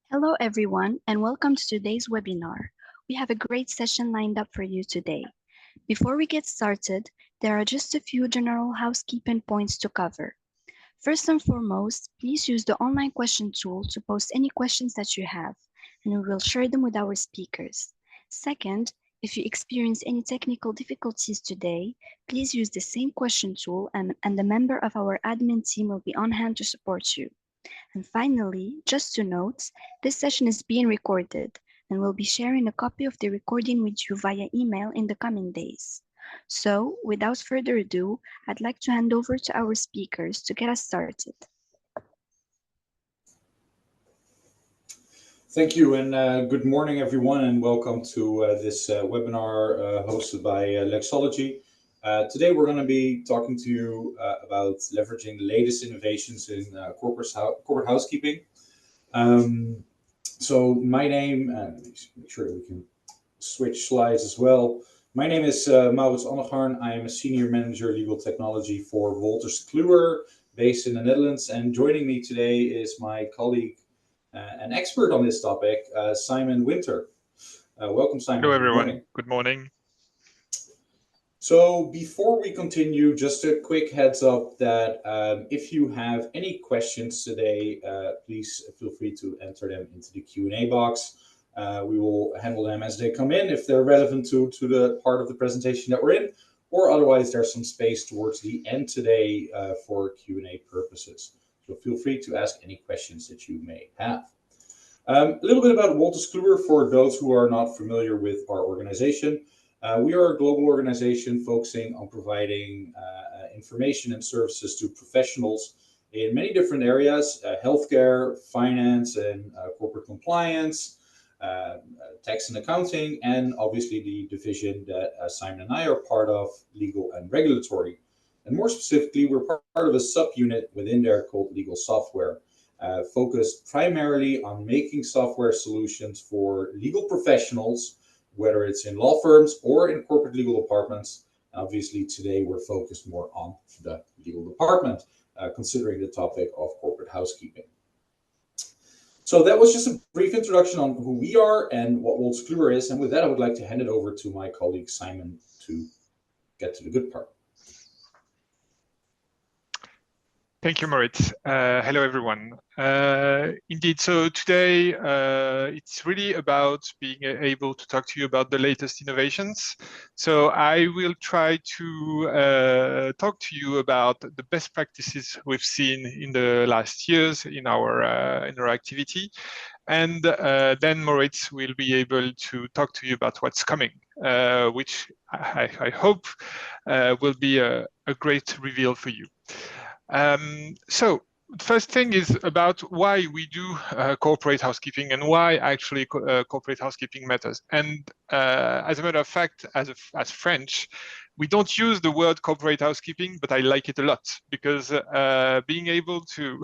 Hello everyone and welcome to today's webinar. We have a great session lined up for you today. Before we get started, there are just a few general housekeeping points to cover. First and foremost, please use the online question tool to post any questions that you have, and we will share them with our speakers. Second, if you experience any technical difficulties today, please use the same question tool and a member of our admin team will be on hand to support you. And finally, just to note, this session is being recorded and we'll be sharing a copy of the recording with you via email in the coming days. So, without further ado, I'd like to hand over to our speakers to get us started. Thank you, and good morning, everyone, and welcome to this webinar hosted by Lexology. Today, we're going to be talking to you about leveraging the latest innovations in corporate housekeeping. So my name, make sure we can switch slides as well. My name is Maurits Annegarn. I am a Senior Manager Legal Technology for Wolters Kluwer, based in the Netherlands. And joining me today is my colleague, an expert on this topic, Simon Winter. Welcome, Simon. Hello, everyone. Good morning. So before we continue, just a quick heads up that if you have any questions today, please feel free to enter them into the Q&A box. We will handle them as they come in if they're relevant to the part of the presentation that we're in, or otherwise there's some space towards the end today for Q&A purposes. So feel free to ask any questions that you may have. A little bit about Wolters Kluwer for those who are not familiar with our organization. We are a global organization focusing on providing information and services to professionals in many different areas: healthcare, finance, and corporate compliance, tax and accounting, and obviously the division that Simon and I are part of, legal and regulatory. And more specifically, we're part of a subunit within there called legal software, focused primarily on making software solutions for legal professionals, whether it's in law firms or in corporate legal departments. Obviously, today we're focused more on the legal department, considering the topic of corporate housekeeping. So that was just a brief introduction on who we are and what Wolters Kluwer is. And with that, I would like to hand it over to my colleague Simon to get to the good part. Thank you, Maurits. Hello, everyone. Indeed, so today it's really about being able to talk to you about the latest innovations. So I will try to talk to you about the best practices we've seen in the last years in our activity. And then Maurits will be able to talk to you about what's coming, which I hope will be a great reveal for you. So the first thing is about why we do corporate housekeeping and why actually corporate housekeeping matters. And as a matter of fact, as French, we don't use the word corporate housekeeping, but I like it a lot because being able to,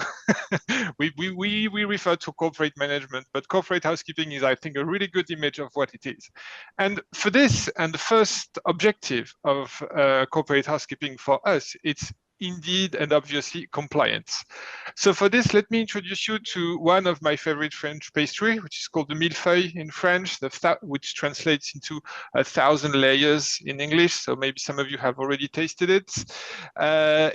we refer to corporate management, but corporate housekeeping is, I think, a really good image of what it is. And for this, and the first objective of corporate housekeeping for us, it's indeed and obviously compliance. So for this, let me introduce you to one of my favorite French pastry, which is called the millefeuille in French, which translates into 1,000 layers in English. So maybe some of you have already tasted it.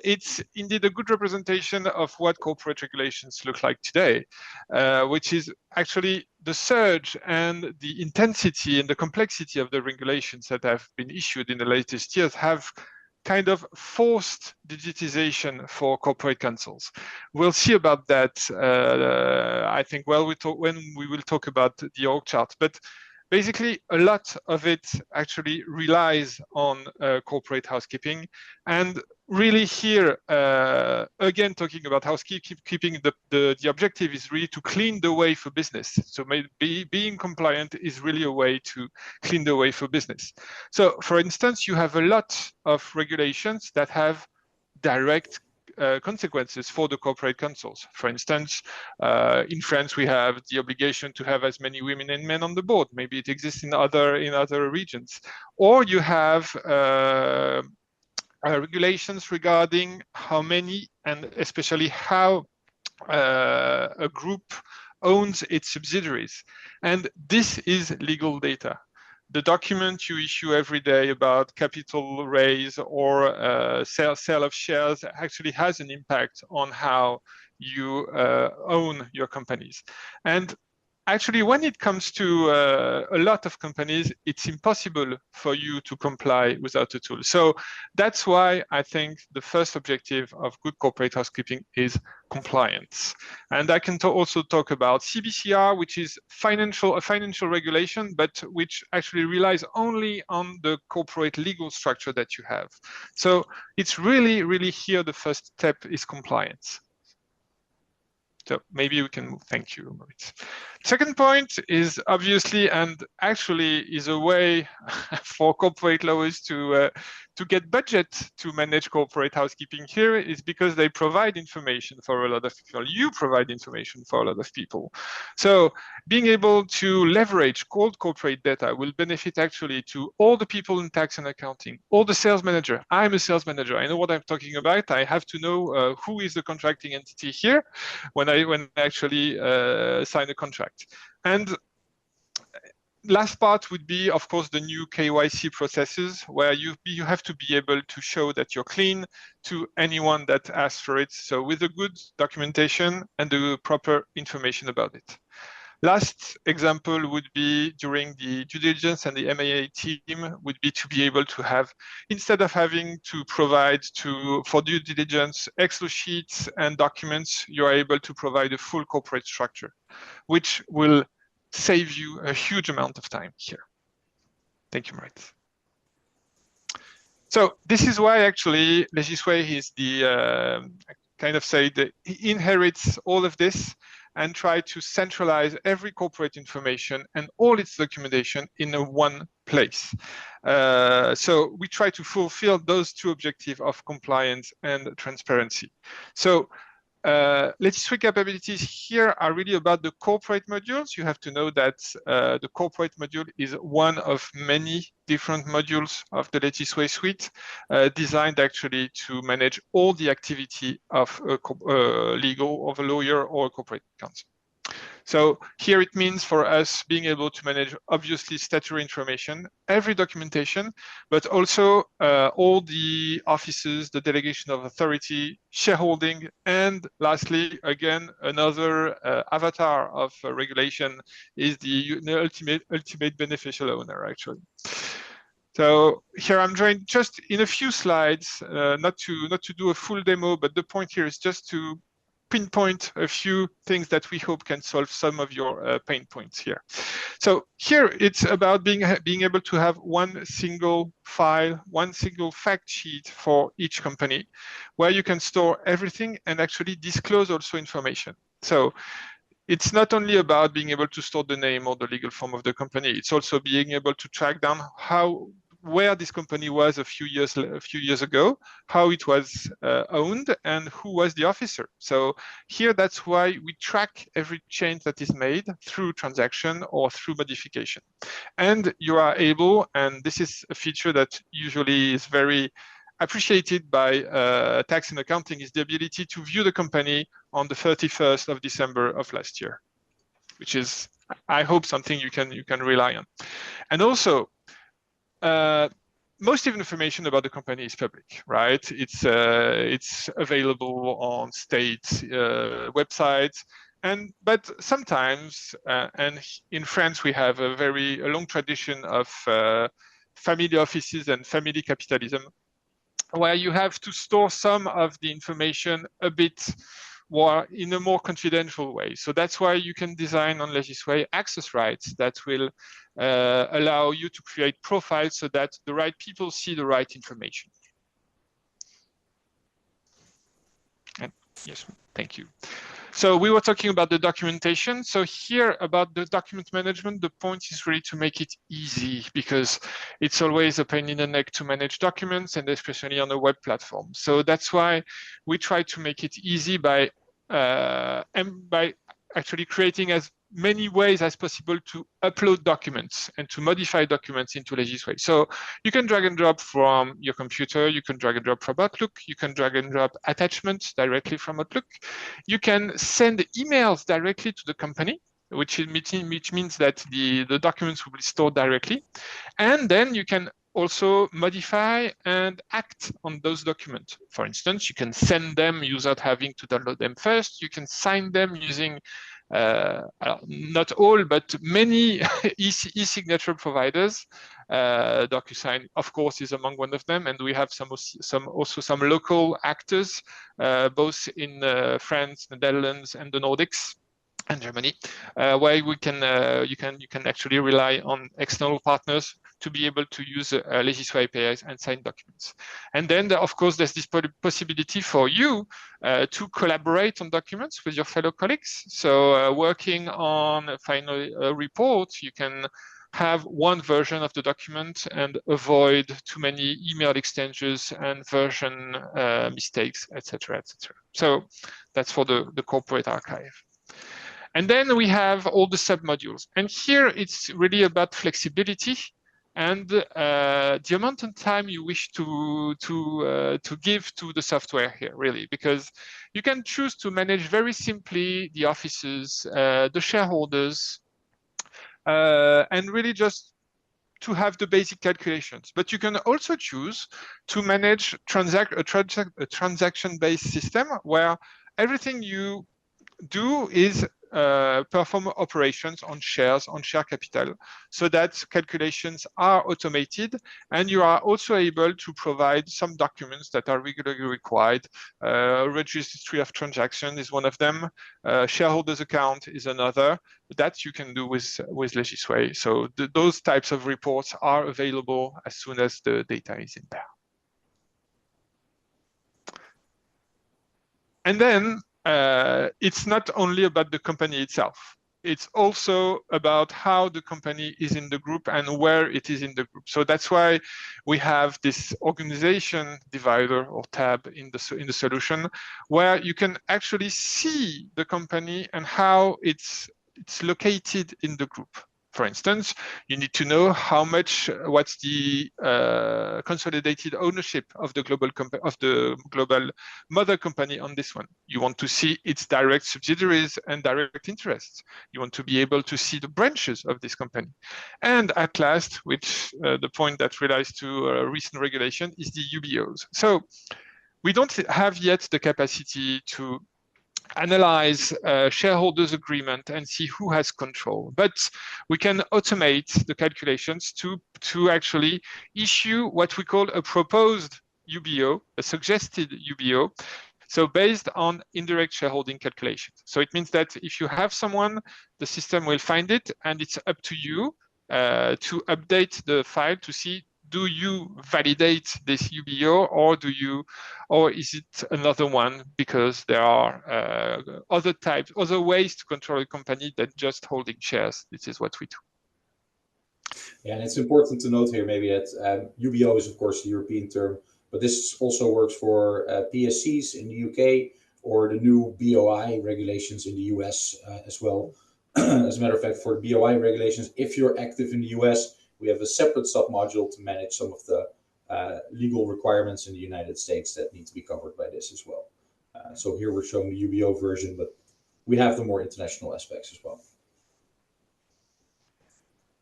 It's indeed a good representation of what corporate regulations look like today, which is actually the surge and the intensity and the complexity of the regulations that have been issued in the latest years have kind of forced digitization for corporate counsels. We'll see about that, I think, when we will talk about the org chart. But basically, a lot of it actually relies on corporate housekeeping. And really here, again, talking about housekeeping, the objective is really to clean the way for business. So maybe being compliant is really a way to clean the way for business. So for instance, you have a lot of regulations that have direct consequences for the corporate counsels. For instance, in France, we have the obligation to have as many women and men on the board. Maybe it exists in other regions. Or you have regulations regarding how many and especially how a group owns its subsidiaries. And this is legal data. The document you issue every day about capital raise or sale of shares actually has an impact on how you own your companies. And actually, when it comes to a lot of companies, it's impossible for you to comply without a tool. So that's why I think the first objective of good corporate housekeeping is compliance. And I can also talk about CBCR, which is a financial regulation, but which actually relies only on the corporate legal structure that you have. So it's really, really here the first step is compliance. So maybe we can move. Thank you, Moritz. Second point is obviously, and actually is a way for corporate lawyers to get budget to manage corporate housekeeping here, is because they provide information for a lot of people. You provide information for a lot of people. So being able to leverage cold corporate data will benefit actually to all the people in tax and accounting, all the sales manager. I'm a sales manager. I know what I'm talking about. I have to know who is the contracting entity here when I actually sign a contract. And last part would be, of course, the new KYC processes, where you have to be able to show that you're clean to anyone that asks for it. So with a good documentation and the proper information about it. Last example would be during the due diligence, and the MAA team would be to be able to have, instead of having to provide for due diligence Excel sheets and documents, you're able to provide a full corporate structure, which will save you a huge amount of time here. Thank you, Moritz. So this is why actually Legisway is the he inherits all of this and try to centralize every corporate information and all its documentation in one place. So we try to fulfill those two objectives of compliance and transparency. So Legisway capabilities here are really about the corporate modules. You have to know that the corporate module is one of many different modules of the Legisway suite, designed actually to manage all the activity of a legal, of a lawyer or a corporate counsel. So here it means for us being able to manage obviously statutory information, every documentation, but also all the offices, the delegation of authority, shareholding, and lastly, again, another avatar of regulation is the ultimate beneficial owner, actually. So here I'm trying just in a few slides, not to do a full demo, but the point here is just to pinpoint a few things that we hope can solve some of your pain points here. So here it's about being able to have one single file, one single fact sheet for each company, where you can store everything and actually disclose also information. So it's not only about being able to store the name or the legal form of the company, it's also being able to track down where this company was a few years ago, how it was owned, and who was the officer. So here, that's why we track every change that is made through transaction or through modification. And you are able, and this is a feature that usually is very appreciated by tax and accounting, is the ability to view the company on the 31st of December of last year, which is, I hope, something you can rely on. And also, most of the information about the company is public, right? It's available on state websites, but sometimes, and in France we have a long tradition of family offices and family capitalism, where you have to store some of the information a bit more in a more confidential way. So that's why you can design on Legisway access rights that will allow you to create profiles so that the right people see the right information. And yes, thank you. So we were talking about the documentation. So here about the document management, the point is really to make it easy, because it's always a pain in the neck to manage documents, and especially on a web platform. So that's why we try to make it easy by actually creating as many ways as possible to upload documents and to modify documents into Legisway. So you can drag and drop from your computer, you can drag and drop from Outlook, you can drag and drop attachments directly from Outlook. You can send emails directly to the company, which means that the documents will be stored directly. And then you can also modify and act on those documents. For instance, you can send them without having to download them first. You can sign them using not all, but many e-signature providers. DocuSign, of course, is among one of them, and we have also some local actors, both in France, the Netherlands, and the Nordics, and Germany, where you can actually rely on external partners to be able to use Legisway APIs and sign documents. And then, of course, there's this possibility for you to collaborate on documents with your fellow colleagues. So working on a final report, you can have one version of the document and avoid too many email exchanges and version mistakes, etc., etc. So that's for the corporate archive. And then we have all the submodules. And here it's really about flexibility and the amount of time you wish to give to the software here, really, because you can choose to manage very simply the offices, the shareholders, and really just to have the basic calculations. But you can also choose to manage a transaction-based system where everything you do is perform operations on shares, on share capital, so that calculations are automated, and you are also able to provide some documents that are regularly required. Registry of transaction is one of them. Shareholders account is another. That you can do with Legisway. So those types of reports are available as soon as the data is in there. And then it's not only about the company itself. It's also about how the company is in the group and where it is in the group. So that's why we have this organization divider or tab in the solution, where you can actually see the company and how it's located in the group. For instance, you need to know what's the consolidated ownership of the global mother company on this one. You want to see its direct subsidiaries and direct interests. You want to be able to see the branches of this company. And at last, which the point that relates to recent regulation is the UBOs. So we don't have yet the capacity to analyze shareholders' agreement and see who has control. But we can automate the calculations to actually issue what we call a proposed UBO, a suggested UBO, so based on indirect shareholding calculations. So it means that if you have someone, the system will find it, and it's up to you to update the file to see, do you validate this UBO, or is it another one? Because there are other ways to control a company than just holding shares. This is what we do. Yeah, and it's important to note here maybe that UBO is of course the European term, but this also works for PSCs in the UK or the new BOI regulations in the US as well. As a matter of fact, for the BOI regulations, if you're active in the US, we have a separate submodule to manage some of the legal requirements in the United States that need to be covered by this as well. So here we're showing the UBO version, but we have the more international aspects as well.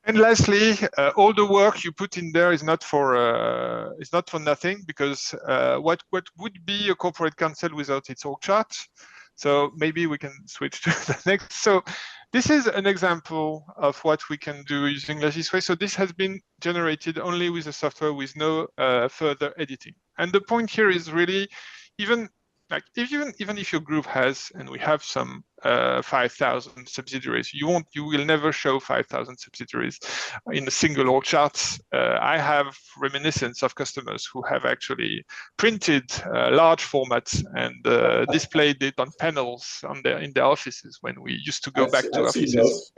And lastly, all the work you put in there is not for nothing, because what would be a corporate council without its org chart? So maybe we can switch to the next. So this is an example of what we can do using Legisway. So this has been generated only with the software with no further editing. And the point here is really, even if your group has, and we have some 5,000 subsidiaries, you will never show 5,000 subsidiaries in a single org chart. I have reminiscence of customers who have actually printed large formats and displayed it on panels in their offices when we used to go back to offices.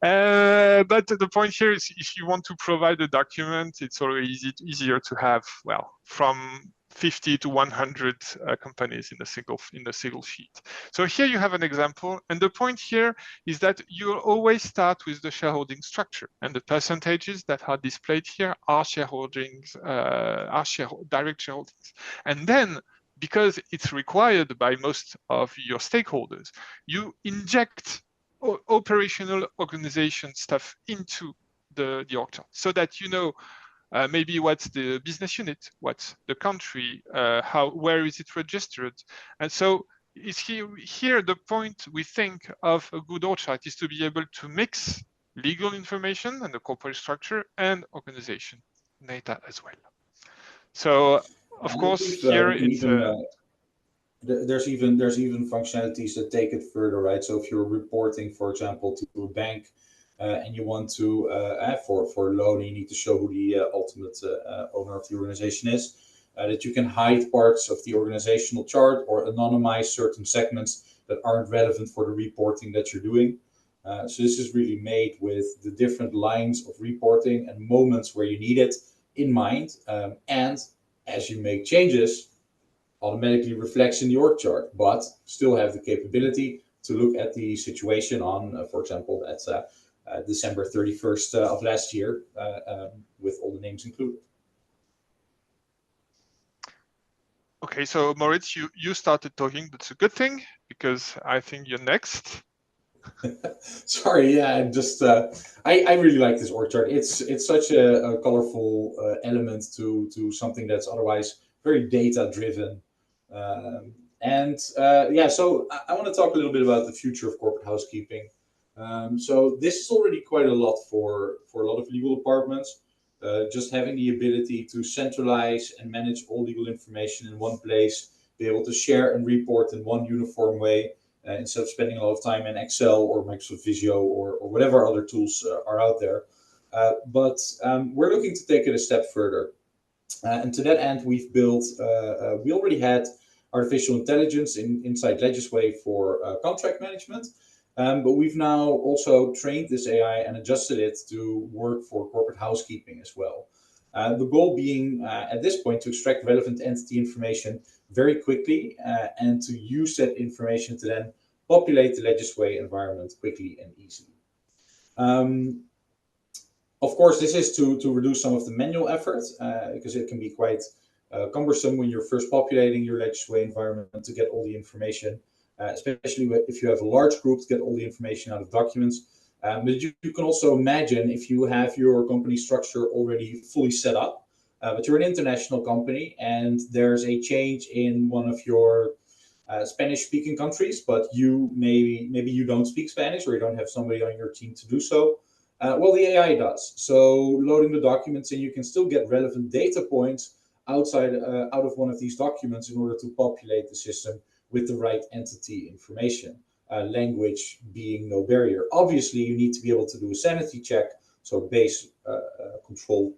But the point here is, if you want to provide a document, it's always easier to have, well, from 50 to 100 companies in a single sheet. So here you have an example, and the point here is that you always start with the shareholding structure, and the percentages that are displayed here are shareholdings, direct shareholdings, and then because it's required by most of your stakeholders, you inject operational organization stuff into the org chart so that you know maybe what's the business unit, what's the country, where is it registered. And so is here the point we think of a good org chart is to be able to mix legal information and the corporate structure and organization data as well. So of course here it's there's even functionalities that take it further, right? So if you're reporting, for example, to a bank and you want to for a loan, you need to show who the ultimate owner of the organization is, that you can hide parts of the organizational chart or anonymize certain segments that aren't relevant for the reporting that you're doing. So this is really made with the different lines of reporting and moments where you need it in mind. And as you make changes, automatically reflects in the org chart, but still have the capability to look at the situation on, for example, that's December 31st of last year, with all the names included. Okay, so Moritz, you started talking. That's a good thing because I think you're next. Sorry, yeah, just I really like this org chart. It's such a colorful element to something that's otherwise very data driven. Yeah, so I want to talk a little bit about the future of corporate housekeeping. So this is already quite a lot for a lot of legal departments. Just having the ability to centralize and manage all legal information in one place, be able to share and report in one uniform way, instead of spending a lot of time in Excel or Microsoft Visio or whatever other tools are out there. But we're looking to take it a step further. And to that end, we've built, we already had artificial intelligence inside Legisway for contract management. But we've now also trained this AI and adjusted it to work for corporate housekeeping as well. The goal being at this point to extract relevant entity information very quickly and to use that information to then populate the Legisway environment quickly and easily. Of course, this is to reduce some of the manual effort because it can be quite cumbersome when you're first populating your Legisway environment to get all the information, especially if you have a large group, to get all the information out of documents. But you can also imagine if you have your company structure already fully set up, but you're an international company and there's a change in one of your Spanish-speaking countries, but you maybe you don't speak Spanish or you don't have somebody on your team to do so. Well, the AI does. So loading the documents in, you can still get relevant data points out of one of these documents in order to populate the system with the right entity information. Language being no barrier. Obviously, you need to be able to do a sanity check, so base control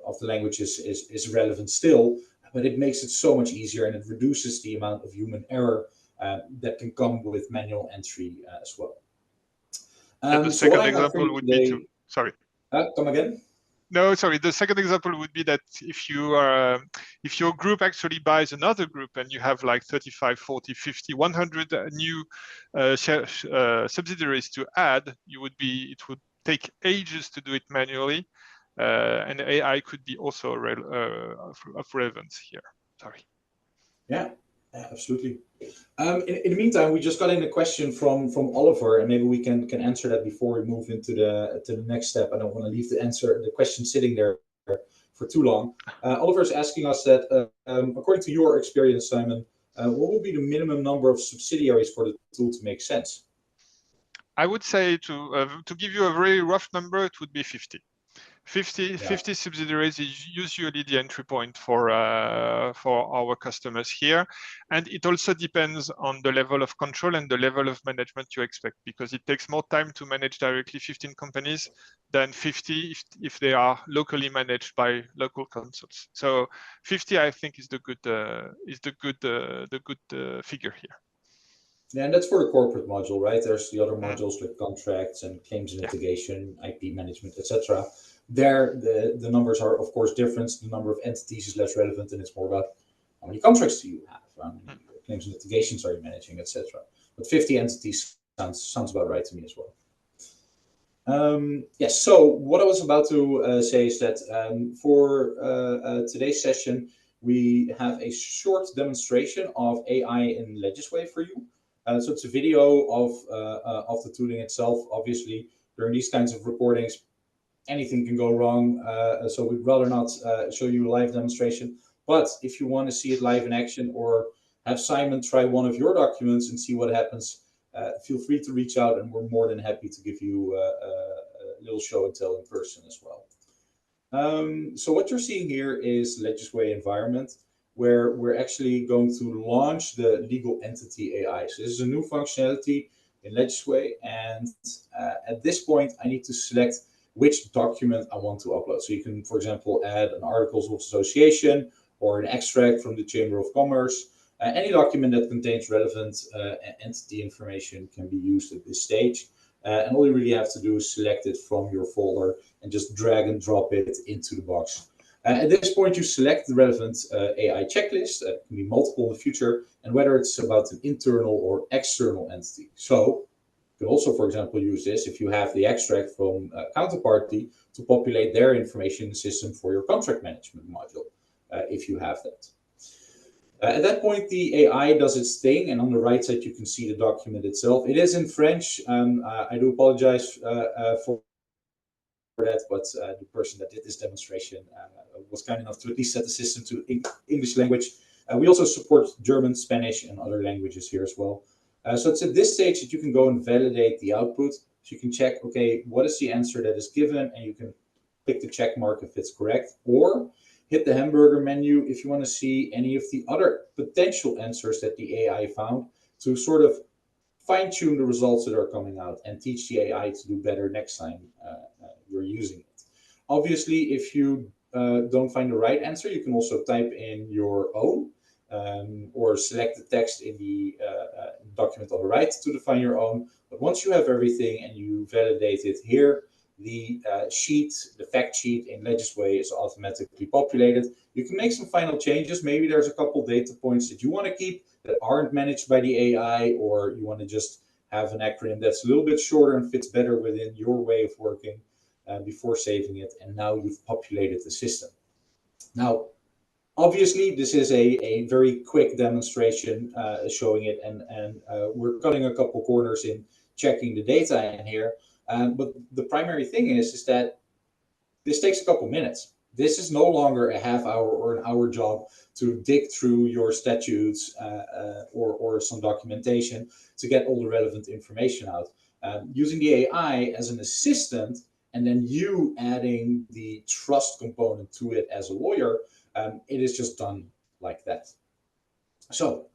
of the language is relevant still, but it makes it so much easier and it reduces the amount of human error that can come with manual entry as well. The second example would be to, sorry. Come again? No, sorry. The second example would be that if your group actually buys another group and you have like 35, 40, 50, 100 new subsidiaries to add, it would take ages to do it manually, and AI could be also of relevance here. Sorry. Yeah, absolutely. In the meantime, we just got in a question from Oliver, and maybe we can answer that before we move into the next step. I don't want to leave the question sitting there for too long. Oliver is asking us that, according to your experience, Simon, what would be the minimum number of subsidiaries for the tool to make sense? I would say to give you a very rough number, it would be 50. 50 subsidiaries is usually the entry point for our customers here. And it also depends on the level of control and the level of management you expect, because it takes more time to manage directly 15 companies than 50 if they are locally managed by local councils. So 50, I think, is the good figure here. Yeah, and that's for the corporate module, right? There's the other modules like contracts and claims Yeah. litigation, IP management, etc. There, the numbers are of course different. The number of entities is less relevant, and it's more about how many contracts do you have, how many claims and litigations are you managing, etc. But 50 entities sounds about right to me as well. Yes. So what I was about to say is that for today's session, we have a short demonstration of AI in Legisway for you. So it's a video of the tooling itself. Obviously, during these kinds of recordings, anything can go wrong. So we'd rather not show you a live demonstration. But if you want to see it live in action or have Simon try one of your documents and see what happens, feel free to reach out, and we're more than happy to give you a little show and tell in person as well. So what you're seeing here is Legisway environment, where we're actually going to launch the legal entity AI. So this is a new functionality in Legisway, and at this point, I need to select which document I want to upload. So you can, for example, add an articles of association or an extract from the Chamber of Commerce. Any document that contains relevant entity information can be used at this stage. And all you really have to do is select it from your folder and just drag and drop it into the box. At this point, you select the relevant AI checklist. It can be multiple in the future, and whether it's about an internal or external entity. So you can also, for example, use this if you have the extract from a counterparty to populate their information in the system for your contract management module, if you have that. At that point, the AI does its thing, and on the right side, you can see the document itself. It is in French. I do apologize for that, but the person that did this demonstration was kind enough to at least set the system to English language. We also support German, Spanish, and other languages here as well. So it's at this stage that you can go and validate the output. So you can check, okay, what is the answer that is given, and you can click the check mark if it's correct, or hit the hamburger menu if you want to see any of the other potential answers that the AI found to sort of fine-tune the results that are coming out and teach the AI to do better next time you're using it. Obviously, if you don't find the right answer, you can also type in your own or select the text in the document on the right to define your own. But once you have everything and you validate it here, the sheet, the fact sheet in Legisway is automatically populated. You can make some final changes. Maybe there's a couple data points that you want to keep that aren't managed by the AI, or you want to just have an acronym that's a little bit shorter and fits better within your way of working before saving it. And now you've populated the system. Now, obviously, this is a very quick demonstration showing it, and we're cutting a couple corners in checking the data in here. But the primary thing is that this takes a couple minutes. This is no longer a half hour or an hour job to dig through your statutes or some documentation to get all the relevant information out. Using the AI as an assistant, and then you adding the trust component to it as a lawyer, it is just done like that. So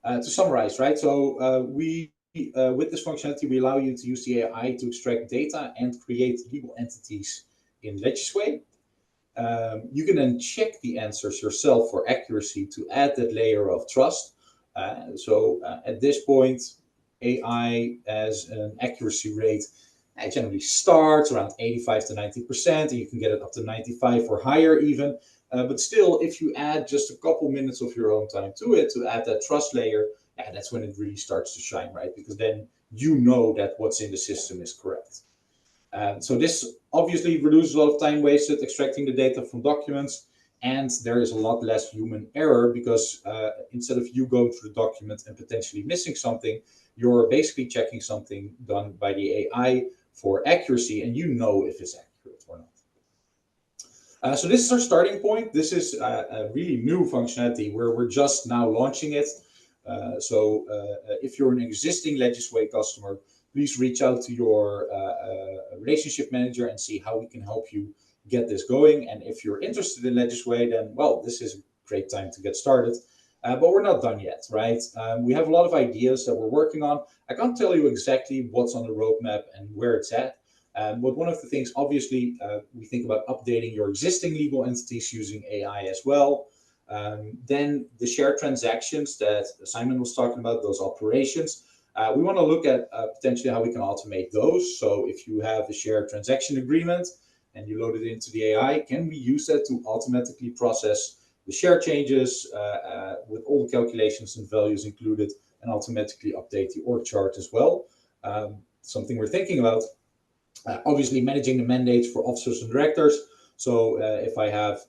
to summarize, right? So with this functionality, we allow you to use the AI to extract data and create legal entities in Legisway. You can then check the answers yourself for accuracy to add that layer of trust. So at this point, AI has an accuracy rate. It generally starts around 85 to 90%, and you can get it up to 95 or higher even. But still, if you add just a couple minutes of your own time to it to add that trust layer, that's when it really starts to shine, right? Because then you know that what's in the system is correct. So this obviously reduces a lot of time wasted extracting the data from documents, and there is a lot less human error because instead of you going through the document and potentially missing something, you're basically checking something done by the AI for accuracy, and you know if it's accurate or not. So this is our starting point. This is a really new functionality where we're just now launching it. So if you're an existing Legisway customer, please reach out to your relationship manager and see how we can help you get this going. And if you're interested in Legisway, then, well, this is a great time to get started. But we're not done yet, right? We have a lot of ideas that we're working on. I can't tell you exactly what's on the roadmap and where it's at. But one of the things, obviously, we think about updating your existing legal entities using AI as well. Then the shared transactions that Simon was talking about, those operations, We want to look at potentially how we can automate those. So if you have a shared transaction agreement and you load it into the AI, can we use that to automatically process the share changes with all the calculations and values included, and automatically update the org chart as well? Something we're thinking about. Obviously, managing the mandates for officers and directors. So if I have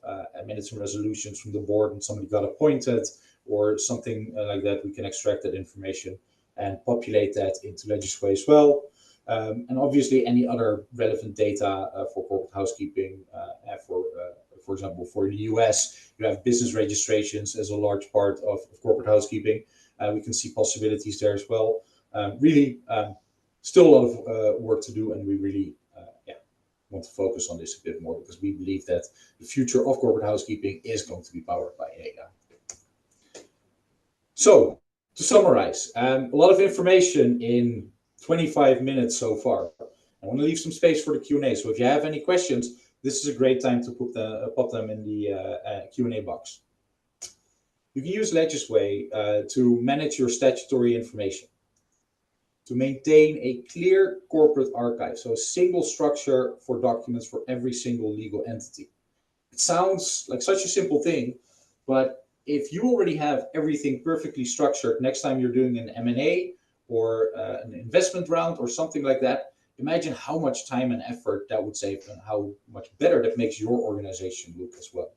minutes and resolutions from the board and somebody got appointed or something like that, we can extract that information and populate that into Legisway as well. And obviously, any other relevant data for corporate housekeeping, for example, for the US, you have business registrations as a large part of corporate housekeeping. We can see possibilities there as well. Really, still a lot of work to do, and we really want to focus on this a bit more because we believe that the future of corporate housekeeping is going to be powered by AI. So, to summarize, a lot of information in 25 minutes so far. I want to leave some space for the Q&A. So if you have any questions, this is a great time to pop them in the Q&A box. You can use Legisway to manage your statutory information, to maintain a clear corporate archive, so a single structure for documents for every single legal entity. It sounds like such a simple thing, but if you already have everything perfectly structured, next time you're doing an M&A or an investment round or something like that, imagine how much time and effort that would save and how much better that makes your organization look as well.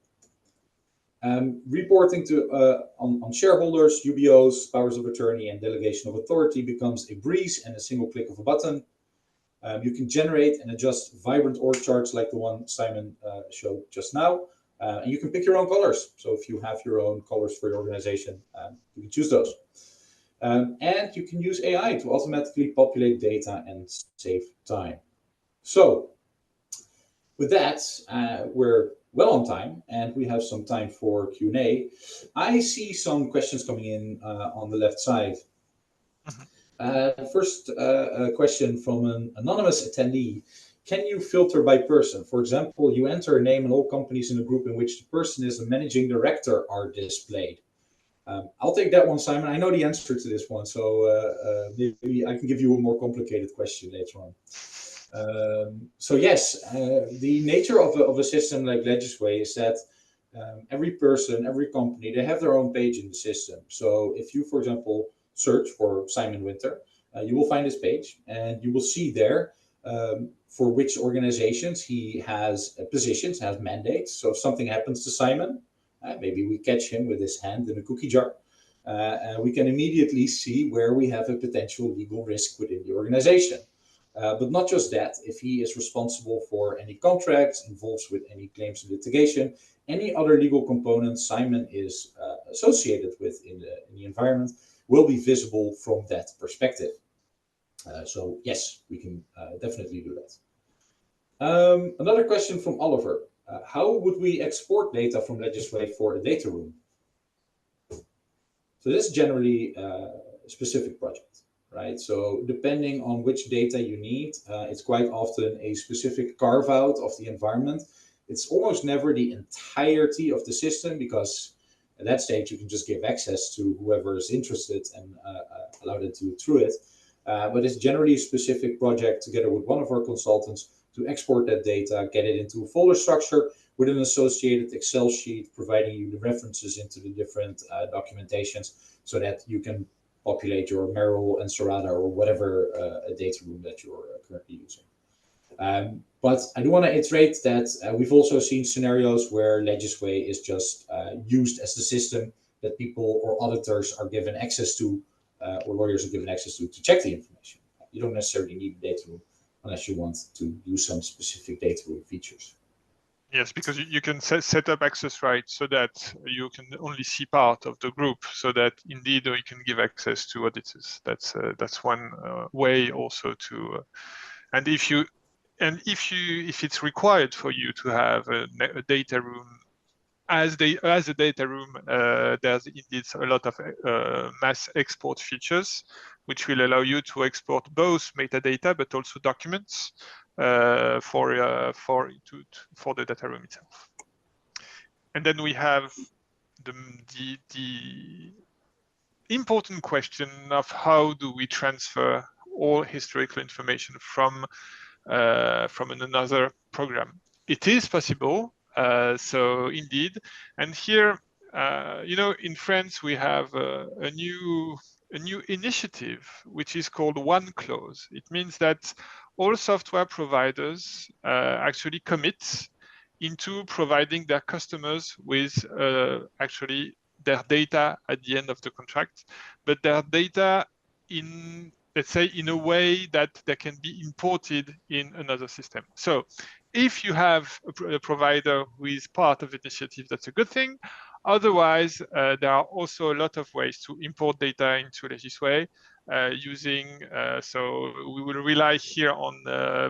Reporting to on shareholders, UBOs, powers of attorney, and delegation of authority becomes a breeze and a single click of a button. You can generate and adjust vibrant org charts like the one Simon showed just now. And you can pick your own colors. So if you have your own colors for your organization, you can choose those. And you can use AI to automatically populate data and save time. So with that, we're well on time, and we have some time for Q&A. I see some questions coming in on the left side. First question from an anonymous attendee. Can you filter by person? For example, you enter a name and all companies in a group in which the person is a managing director are displayed. I'll take that one, Simon. I know the answer to this one, so maybe I can give you a more complicated question later on. So yes, the nature of a system like Legisway is that every person, every company, they have their own page in the system. So if you, for example, search for Simon Winter, you will find his page, and you will see there for which organizations he has positions, has mandates. So if something happens to Simon, maybe we catch him with his hand in a cookie jar, we can immediately see where we have a potential legal risk within the organization. But not just that, if he is responsible for any contracts, involved with any claims and litigation, any other legal components Simon is associated with in the environment will be visible from that perspective. So yes, we can definitely do that. Another question from Oliver. How would we export data from Legisway for a data room? So this is generally a specific project. Right, so depending on which data you need, it's quite often a specific carve out of the environment. It's almost never the entirety of the system, because at that stage you can just give access to whoever is interested and allow them to through it. But it's generally a specific project together with one of our consultants to export that data, get it into a folder structure with an associated Excel sheet, providing you the references into the different documentations so that you can populate your Merrill and Serata or whatever data room that you're currently using. But I do want to iterate that we've also seen scenarios where Legisway is just used as the system that people or auditors are given access to, or lawyers are given access to check the information. You don't necessarily need a data room unless you want to use some specific data room features. Yes, because you can set up access rights so that you can only see part of the group, so that indeed you can give access to auditors. That's one way also to. And if it's required for you to have a data room as a data room, there's indeed a lot of mass export features, which will allow you to export both metadata but also documents for the data room itself. And then we have important question of how do we transfer all historical information from another program. It is possible, so indeed, and here, in France we have a new initiative which is called One Clause. It means that all software providers actually commit into providing their customers with actually their data at the end of the contract, but their data in, let's say, in a way that they can be imported in another system. So if you have a provider who is part of the initiative, that's a good thing. Otherwise, there are also a lot of ways to import data into Legisway using, so we will rely here on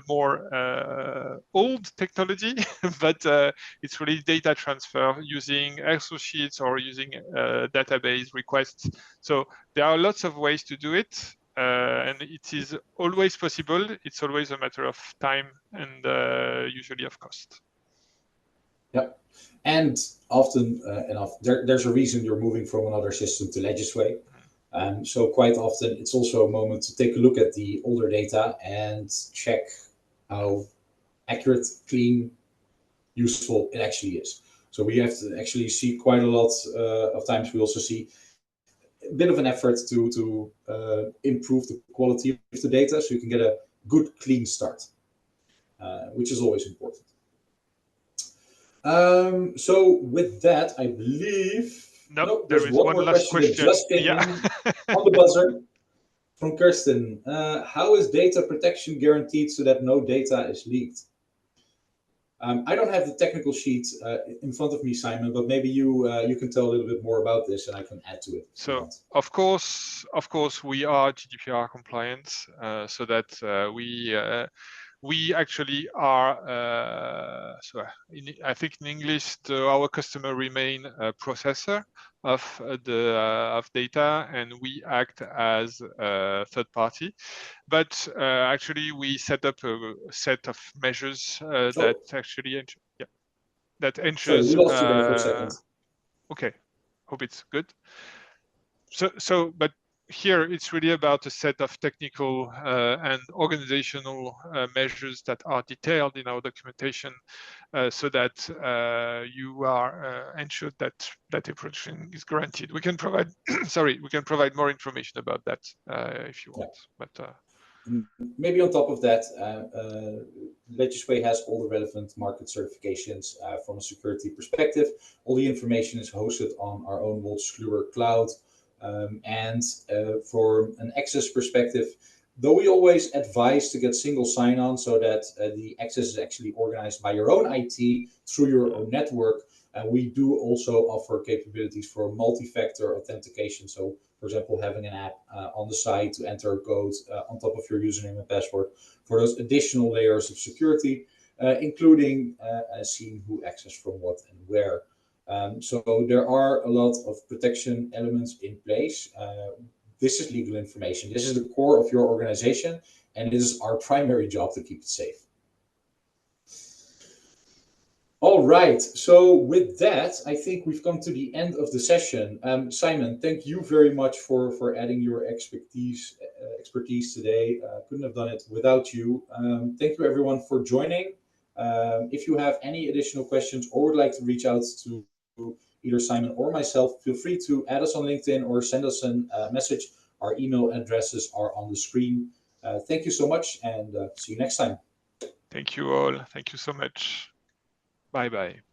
more old technology, but it's really data transfer using Excel sheets or using database requests. So there are lots of ways to do it. And it is always possible. It's always a matter of time and usually of cost. Yep. And often enough, there's a reason you're moving from another system to Legisway. So quite often it's also a moment to take a look at the older data and check how accurate, clean, useful it actually is. So we have to actually see quite a lot of times. We also see a bit of an effort to improve the quality of the data so you can get a good, clean start, which is always important. So with that, I believe there is one more last question that just came in on the buzzer from Kirsten. How is data protection guaranteed so that no data is leaked? I don't have the technical sheet in front of me, Simon, but maybe you can tell a little bit more about this, and I can add to it. So, of course, we are GDPR compliant, so that we actually are, I think in English, our customer remain a processor of data, and we act as a third party. But actually, we set up a set of measures that actually, that ensures. Sorry, we lost you there for a second. Okay, hope it's good. But here it's really about a set of technical and organizational measures that are detailed in our documentation, so that you are ensured that data protection is guaranteed. We can provide, we can provide more information about that if you want. Yeah. But maybe on top of that, Legisway has all the relevant market certifications from a security perspective. All the information is hosted on our own Wolters Kluwer cloud. And from an access perspective, though we always advise to get single sign-on so that the access is actually organized by your own IT through your own network, we do also offer capabilities for multi-factor authentication. So, for example, having an app on the side to enter a code on top of your username and password for those additional layers of security, including seeing who accessed from what and where. So there are a lot of protection elements in place. This is legal information. This is the core of your organization, and it is our primary job to keep it safe. All right. So with that, I think we've come to the end of the session. Simon, thank you very much for adding your expertise today. Couldn't have done it without you. Thank you everyone for joining. If you have any additional questions or would like to reach out to either Simon or myself, feel free to add us on LinkedIn or send us a message. Our email addresses are on the screen. Thank you so much, and see you next time. Thank you all. Thank you so much. Bye-bye.